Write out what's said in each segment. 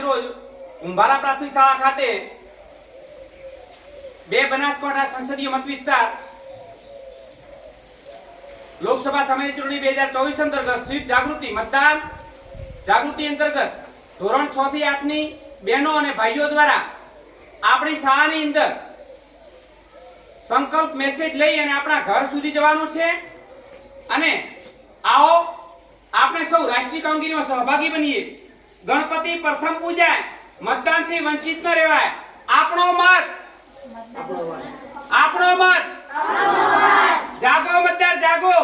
રોજ ઉંબારા પ્રાથમિક શાળા ખાતે બે બનાસકાંઠા સંસદીય મત વિસ્તાર લોકસભા સામાન્ય ચૂંટણી 2024 અંતર્ગત સ્વીપ જાગૃતિ મતદાન જાગૃતિ અંતર્ગત ધોરણ 6 થી 8 ની બહેનો અને ભાઈઓ દ્વારા આપણી શાળાની અંદર સંકલ્પ મેસેજ લઈ અને આપણા ઘર સુધી જવાનું છે અને આવો આપણે સૌ રાષ્ટ્રીય કામગીરીમાં સહભાગી બનીએ। ગણપતિ પ્રથમ પૂજાય, મતદાનથી વંચિત ન રહેવાય। આપણો મત જાગો મતદાર જાગો,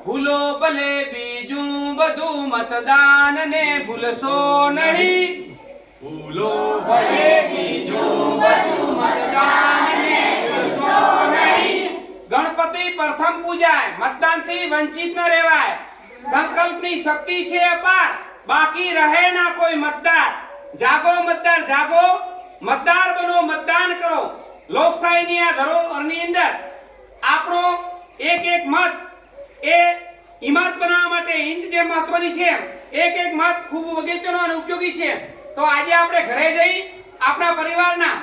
ભૂલો ભલે બીજું બધું મતદાન ને ભૂલશો નહીં। ભૂલો ભલે બીજું બધું મતદાન ને ભૂલશો નહીં। ગણપતિ પ્રથમ પૂજાય, મતદાનથી વંચિત ન રહેવાય। સંકલ્પની શક્તિ છે અપાર, બાકી રહે ના કોઈ મતદાર। જાગો મતદાર જાગો, મતદાર બનો મતદાન કરો। લોકશાહીની આ ધરોહરની અંદર આપણો એક એક મત એ ઇમારત બનાવવા માટે ઈંટ જે મહત્વની છે, એક એક મત ખૂબ અગત્યનો અને ઉપયોગી છે। તો આજે આપણે ઘરે જઈ આપણા પરિવારના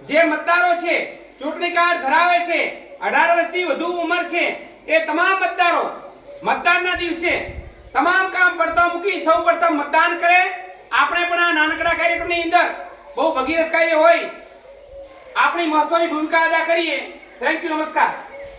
જે મતદારો છે, ચૂંટણી કાર્ડ ધરાવે છે, 18 વર્ષથી વધુ ઉંમર છે, એ તમામ મતદારો મતદાનના દિવસે તમામ કામ પડતા મૂકી સૌપ્રથમ મતદાન કરે। આપણે પણ આ નાનકડા કાર્યક્રમની અંદર બહુ ભગીરથ કાર્ય હોય આપણી મહત્વની ભૂમિકા અદા કરીએ। થેન્ક યુ, નમસ્કાર।